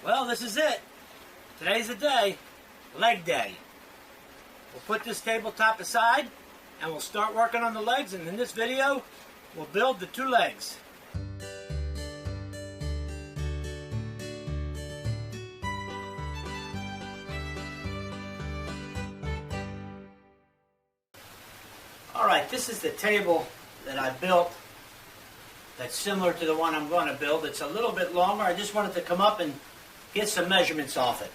Well, this is it. Today's the day, leg day. We'll put this tabletop aside and we'll start working on the legs, and in this video we'll build the two legs. Alright, this is the table that I built that's similar to the one I'm going to build. It's a little bit longer. I just wanted to come up and get some measurements off it.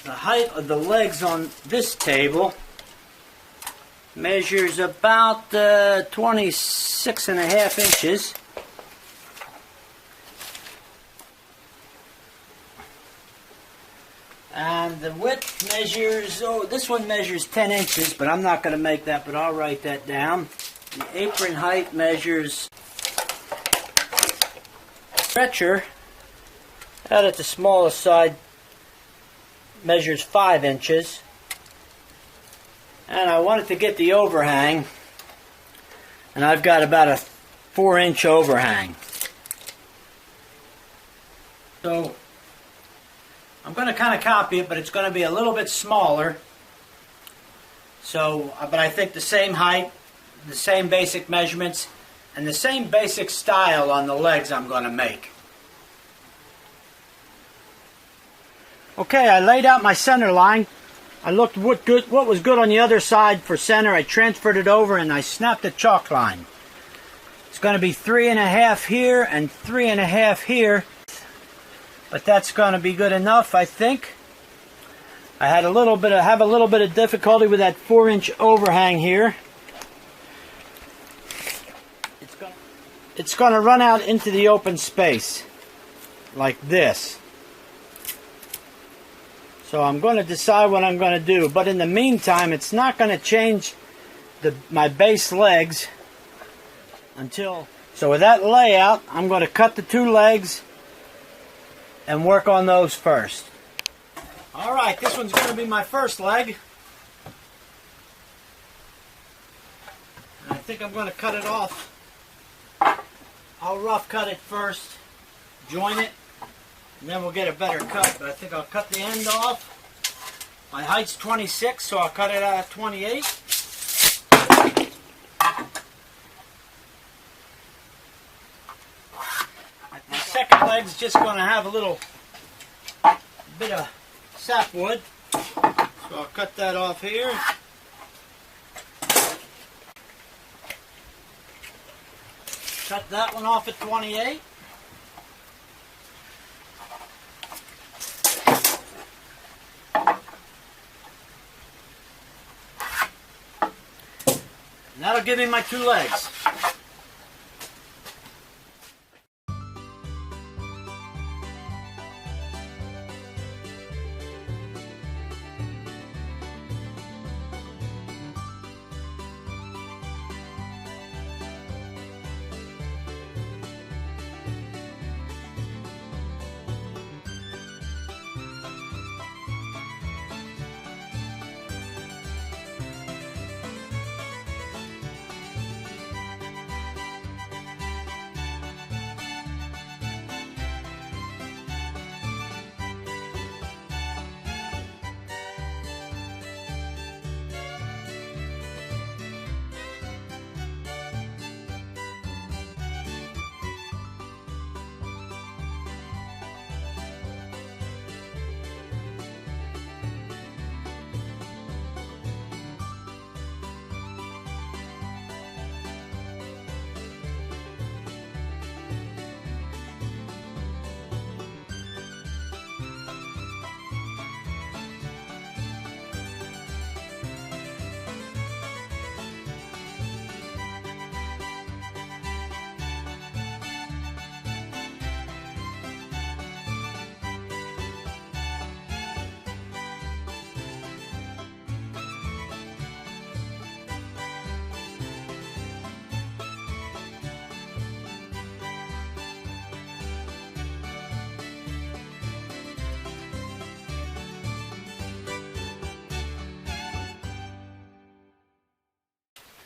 The height of the legs on this table measures about 26.5 inches. And the width measures, this one measures 10 inches, but I'm not going to make that, but I'll write that down. The apron height measures, stretcher, out at the smallest side, measures 5 inches. And I wanted to get the overhang, and I've got about a 4-inch overhang. So I'm going to kind of copy it, but it's going to be a little bit smaller. So, but I think the same height, the same basic measurements, and the same basic style on the legs I'm going to make. Okay, I laid out my center line. I looked what was good on the other side for center. I transferred it over and I snapped a chalk line. It's going to be 3.5 here and 3.5 here. But that's going to be good enough, I think. I had have a little bit of difficulty with that 4-inch overhang here. It's going to run out into the open space like this. So I'm going to decide what I'm going to do. But in the meantime, it's not going to change my base legs until. So with that layout, I'm going to cut the two legs and work on those first. Alright, this one's going to be my first leg. I think I'm going to cut it off. I'll rough cut it first, join it, and then we'll get a better cut. But I think I'll cut the end off. My height's 26, so I'll cut it out at 28. My second leg's just going to have a little bit of sapwood, so I'll cut that off here. Cut that one off at 28. And that'll give me my two legs.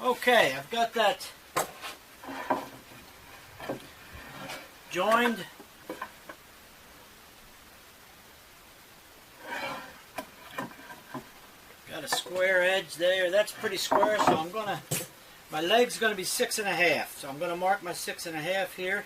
Okay, I've got that joined. Got a square edge there. That's pretty square, so I'm gonna, my leg's gonna be 6.5. So I'm gonna mark my 6.5 here.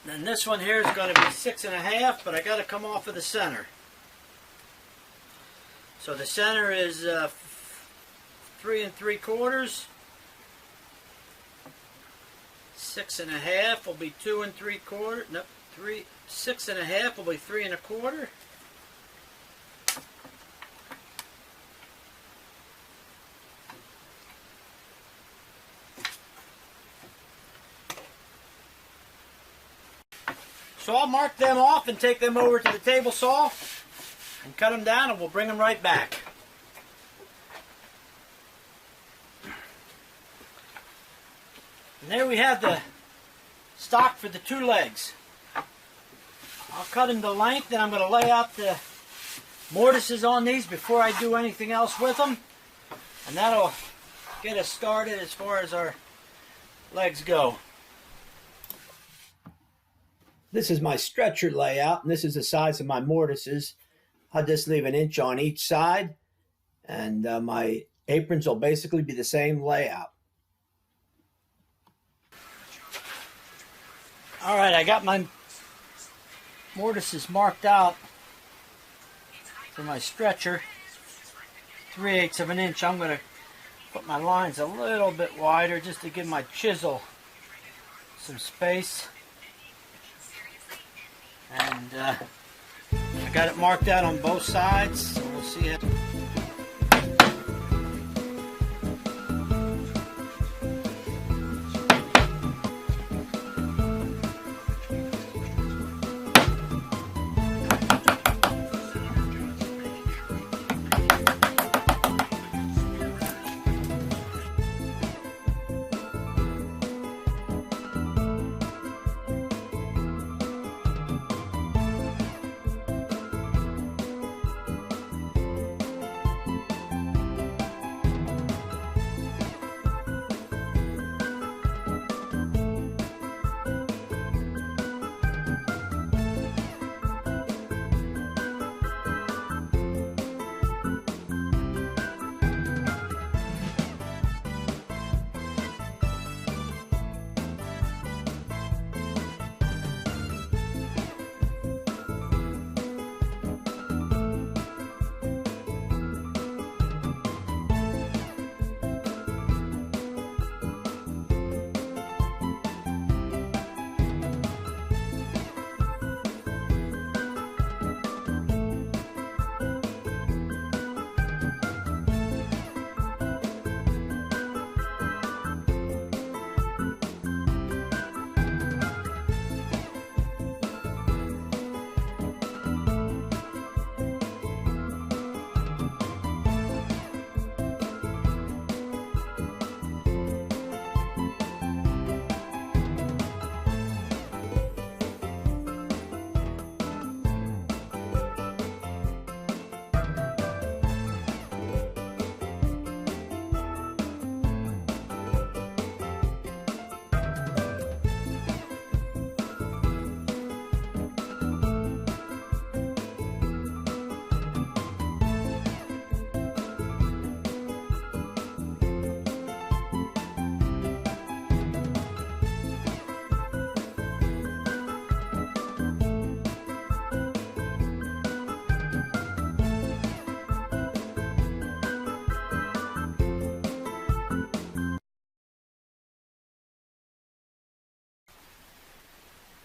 Then this one here is gonna be 6.5, but I gotta come off of the center. So the center is 3 3/4. 6.5 will be 2 3/4. Nope, 6.5 will be 3 1/4. So I'll mark them off and take them over to the table saw and cut them down, and we'll bring them right back. And there we have the stock for the 2 legs. I'll cut them to length, and I'm going to lay out the mortises on these before I do anything else with them. And that'll get us started as far as our legs go. This is my stretcher layout, and this is the size of my mortises. I'll just leave 1 inch on each side, and my aprons will basically be the same layout. All right, I got my mortises marked out for my stretcher, 3/8 of an inch. I'm going to put my lines a little bit wider just to give my chisel some space. And I got it marked out on both sides, so we'll see it.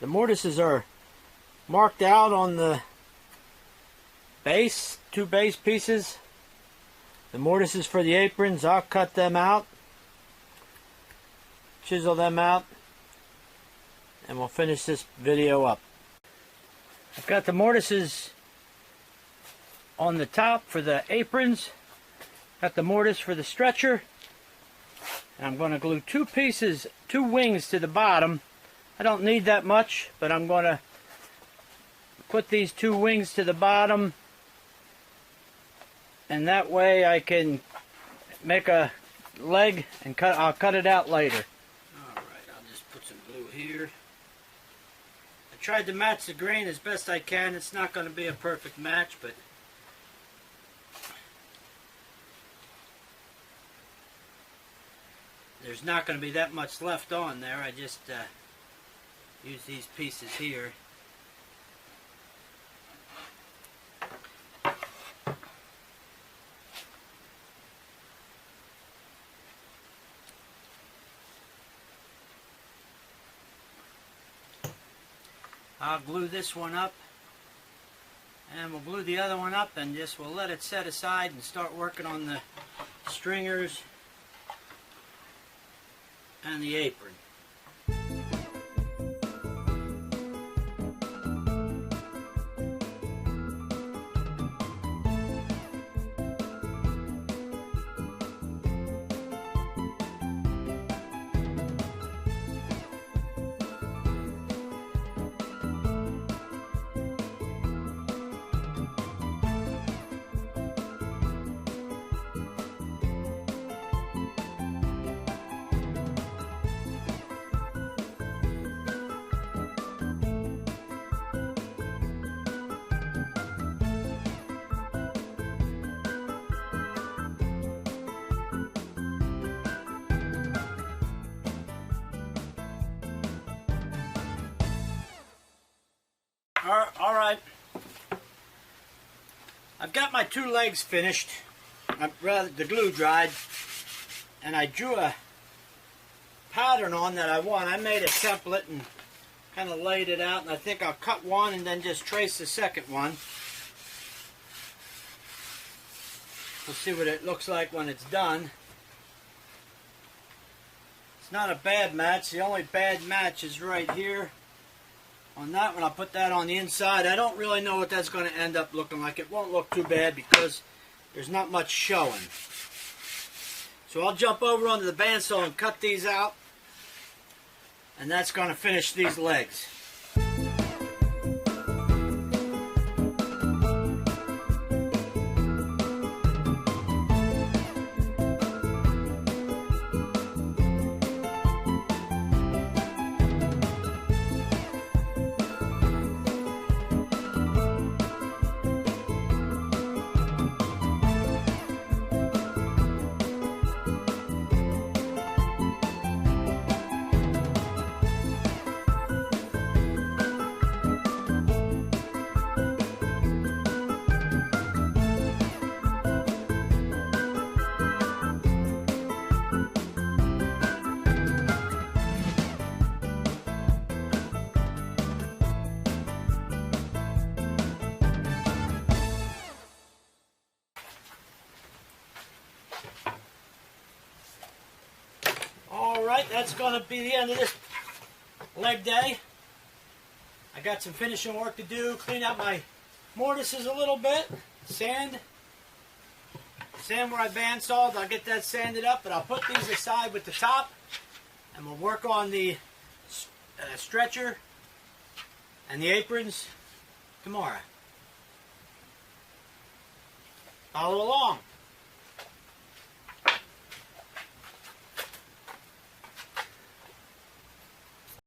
The mortises are marked out on the base, 2 base pieces. The mortises for the aprons, I'll cut them out, chisel them out, and we'll finish this video up. I've got the mortises on the top for the aprons, got the mortise for the stretcher, and I'm going to glue 2 pieces, 2 wings to the bottom. I don't need that much, but I'm going to put these 2 wings to the bottom, and that way I can make a leg and I'll cut it out later. Alright, I'll just put some glue here. I tried to match the grain as best I can. It's not going to be a perfect match, but there's not going to be that much left on there. I just use these pieces here. I'll glue this one up, and we'll glue the other one up, and just we'll let it set aside and start working on the stringers and the apron. Alright, I've got my two legs finished, the glue dried, and I drew a pattern on that I want. I made a template and kind of laid it out, and I think I'll cut one and then just trace the second one. We'll see what it looks like when it's done. It's not a bad match. The only bad match is right here. On that one, I'll put that on the inside. I don't really know what that's going to end up looking like. It won't look too bad because there's not much showing. So I'll jump over onto the bandsaw and cut these out. And that's going to finish these legs. Alright, that's going to be the end of this leg day. I got some finishing work to do, clean out my mortises a little bit, sand where I bandsawed. I'll get that sanded up, but I'll put these aside with the top, and we'll work on the stretcher and the aprons tomorrow. Follow along.